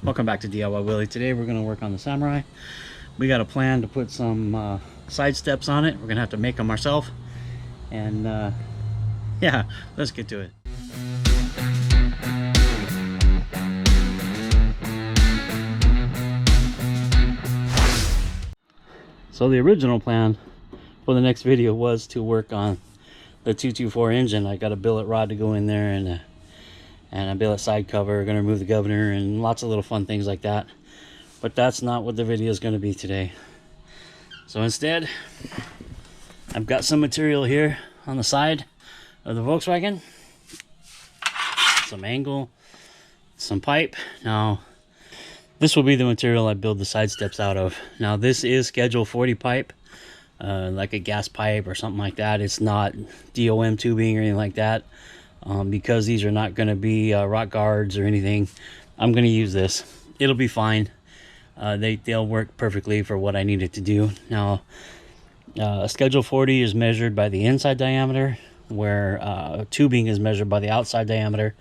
Welcome back to DIY Willy. Today we're going to work on the Samurai. We got a plan to put some side steps on it. We're going to have to make them ourselves. And yeah, let's get to it. So the original plan for the next video was to work on the 224 engine. I got a billet rod to go in there and a billet side cover. Going to remove the governor and lots of little fun things like that. But that's not what the video is going to be today. So instead, I've got some material here on the side of the Volkswagen. Some angle, some pipe. Now, this will be the material I build the side steps out of. Now, this is Schedule 40 pipe, like a gas pipe or something like that. It's not DOM tubing or anything like that. Because these are not going to be rock guards or anything, I'm going to use this. It'll be fine. They'll work perfectly for what I need it to do. Now, Schedule 40 is measured by the inside diameter, where tubing is measured by the outside diameter.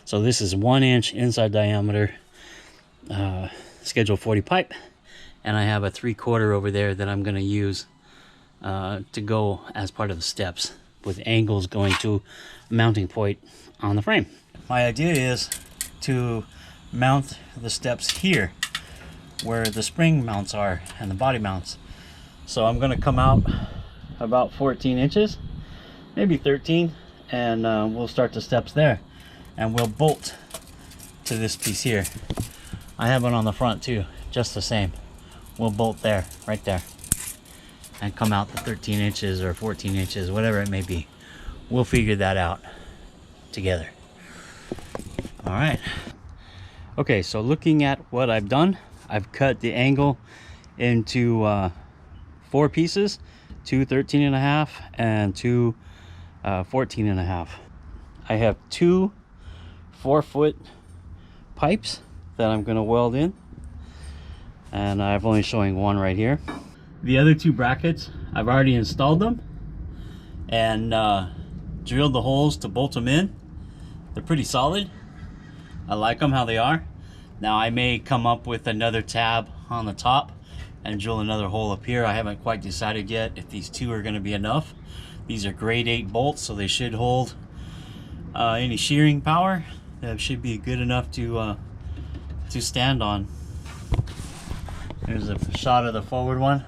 So this is 1 inch inside diameter Schedule 40 pipe, and I have a 3/4 over there that I'm going to use to go as part of the steps, with angles going to a mounting point on the frame. My idea is to mount the steps here where the spring mounts are and the body mounts. So I'm going to come out about 14 inches, maybe 13, and we'll start the steps there, and we'll bolt to this piece here. I have one on the front too, just the same. We'll bolt there, right there, and come out the 13 inches or 14 inches, whatever it may be. We'll figure that out together. All right. Okay, so looking at what I've done, I've cut the angle into 4 pieces, 2 13.5 and 2 14.5. I have 2 4-foot pipes that I'm going to weld in, and I'm only showing one right here. The other 2 brackets, I've already installed them and drilled the holes to bolt them in. They're pretty solid. I like them how they are. Now I may come up with another tab on the top and drill another hole up here. I haven't quite decided yet if these 2 are going to be enough. These are grade 8 bolts, so they should hold any shearing power. That should be good enough to stand on. There's a shot of the forward one.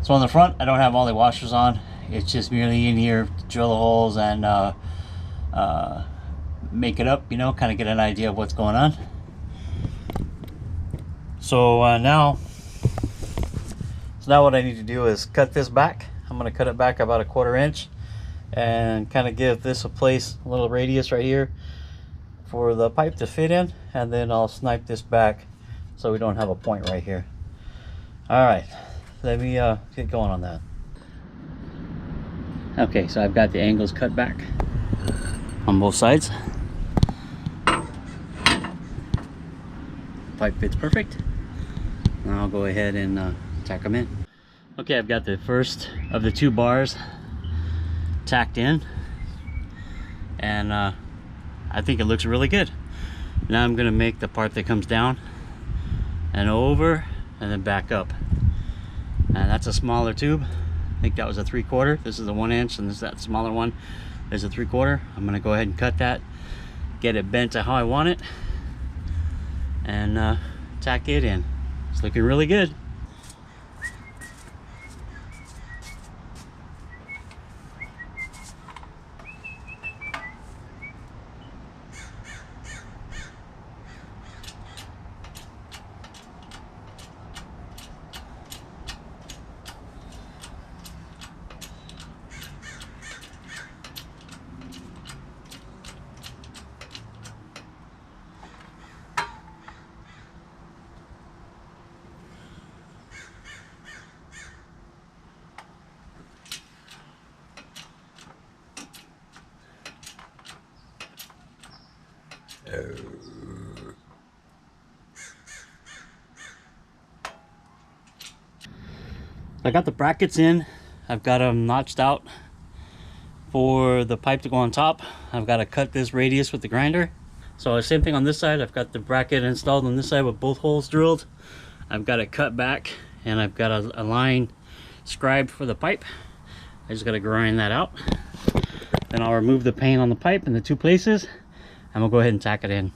So on the front, I don't have all the washers on. It's just merely in here to drill the holes and make it up, you know, kind of get an idea of what's going on. So now what I need to do is cut this back. I'm going to cut it back about a 1/4 inch and kind of give this a place, a little radius right here for the pipe to fit in, and then I'll snipe this back so we don't have a point right here. All right, let me get going on that. Okay, so I've got the angles cut back on both sides. Pipe fits perfect. Now I'll go ahead and tack them in. Okay, I've got the first of the 2 bars tacked in, and I think it looks really good. Now I'm going to make the part that comes down and over and then back up, and that's a smaller tube. I think that was a 3/4. This is a 1 inch, and this is that smaller one. There's a 3/4. I'm going to go ahead and cut that, get it bent to how I want it, and tack it in. It's looking really good. I got the brackets in. I've got them notched out for the pipe to go on top. I've got to cut this radius with the grinder. So same thing on this side. I've got the bracket installed on this side with both holes drilled. I've got it cut back, and I've got a line scribed for the pipe. I just got to grind that out. Then I'll remove the paint on the pipe in the 2 places, and we'll go ahead and tack it in.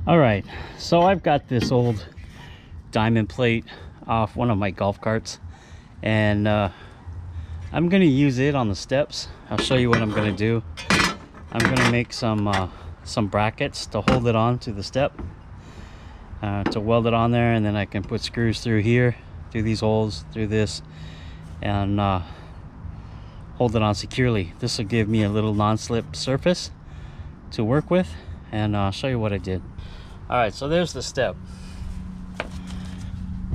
All right, so I've got this old diamond plate off one of my golf carts, and I'm gonna use it on the steps. I'll show you what I'm gonna do. I'm gonna make some brackets to hold it on to the step, to weld it on there, and then I can put screws through here, through these holes, through this, and hold it on securely. This will give me a little non-slip surface to work with, and I'll show you what I did. All right, so there's the step,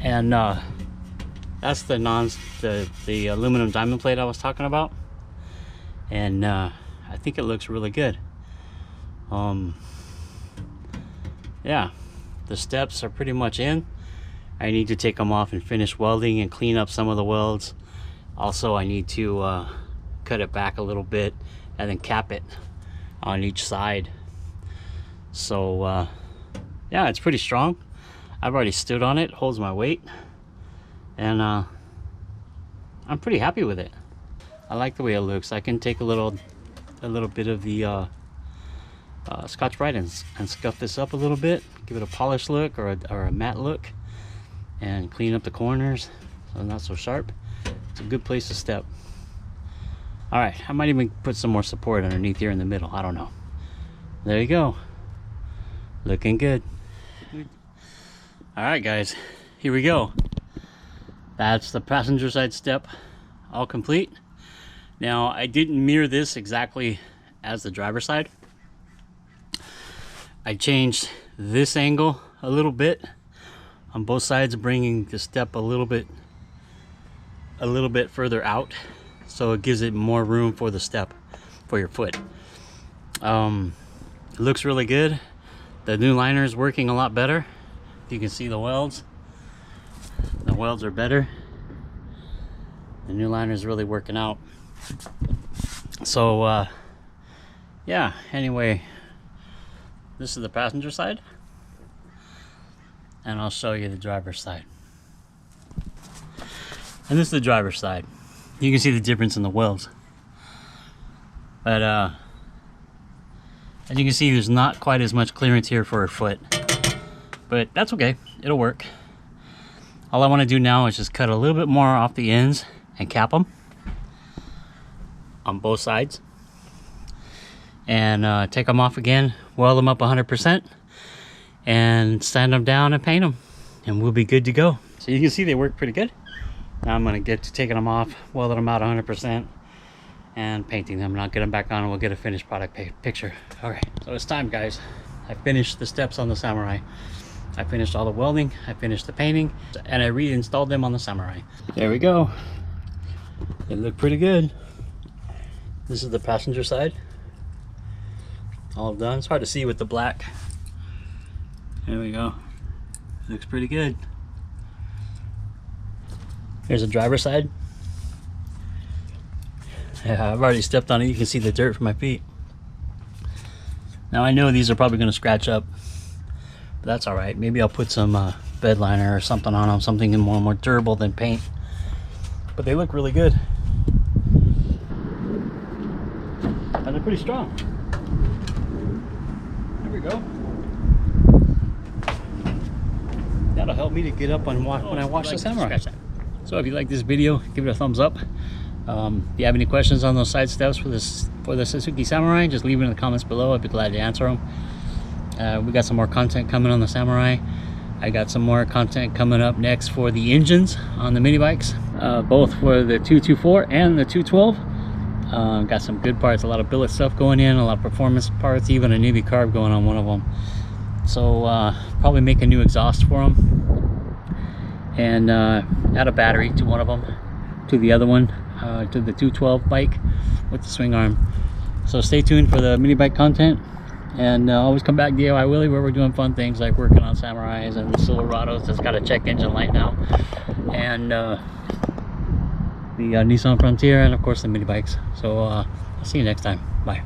and that's the aluminum diamond plate I was talking about, and I think it looks really good. Yeah, the steps are pretty much in. I need to take them off and finish welding and clean up some of the welds. Also, I need to cut it back a little bit and then cap it on each side. So yeah, it's pretty strong. I've already stood on it, holds my weight, and I'm pretty happy with it. I like the way it looks. I can take a little bit of the Scotch-Brite and scuff this up a little bit, give it a polished look or a matte look, and clean up the corners so not so sharp. It's a good place to step. All right, I might even put some more support underneath here in the middle. I don't know. There you go. Looking good. All right, guys, here we go. That's the passenger side step all complete. Now, I didn't mirror this exactly as the driver's side. I changed this angle a little bit on both sides, bringing the step a little bit further out, so it gives it more room for the step for your foot. It looks really good. The new liner is working a lot better. You can see the welds. The welds are better. The new liner is really working out. So yeah, anyway, this is the passenger side, and I'll show you the driver's side. And this is the driver's side. You can see the difference in the welds, but as you can see, there's not quite as much clearance here for a foot, but that's okay, it'll work. All I want to do now is just cut a little bit more off the ends and cap them on both sides, and take them off again, weld them up 100%, and sand them down and paint them, and we'll be good to go. So you can see they work pretty good. Now I'm going to get to taking them off, welding them out 100%, and painting them, and I'll get them back on, and we'll get a finished product picture. All right, so it's time, guys. I finished the steps on the Samurai. I finished all the welding, I finished the painting, and I reinstalled them on the Samurai. There we go. They look pretty good. This is the passenger side. All done. It's hard to see with the black. There we go. Looks pretty good. Here's the driver's side. Yeah, I've already stepped on it. You can see the dirt from my feet. Now I know these are probably going to scratch up, but that's all right. Maybe I'll put some bed liner or something on them, something more durable than paint. But they look really good, and they're pretty strong. There we go. That'll help me to get up and when I wash the Samurai. So if you like this video, give it a thumbs up. If you have any questions on those side steps for the Suzuki Samurai, just leave it in the comments below. I'd be glad to answer them. We got some more content coming on the Samurai. I got some more content coming up next for the engines on the mini bikes, both for the 224 and the 212. Got some good parts, a lot of billet stuff going in, a lot of performance parts, even a newbie carb going on one of them. So probably make a new exhaust for them, and add a battery to one of them, to the other one, to the 212 bike with the swing arm. So stay tuned for the mini bike content, and always come back DIY Willy, where we're doing fun things like working on Samurais and the Silverados that's got a check engine light now, and the Nissan Frontier, and of course the mini bikes. So I'll see you next time. Bye.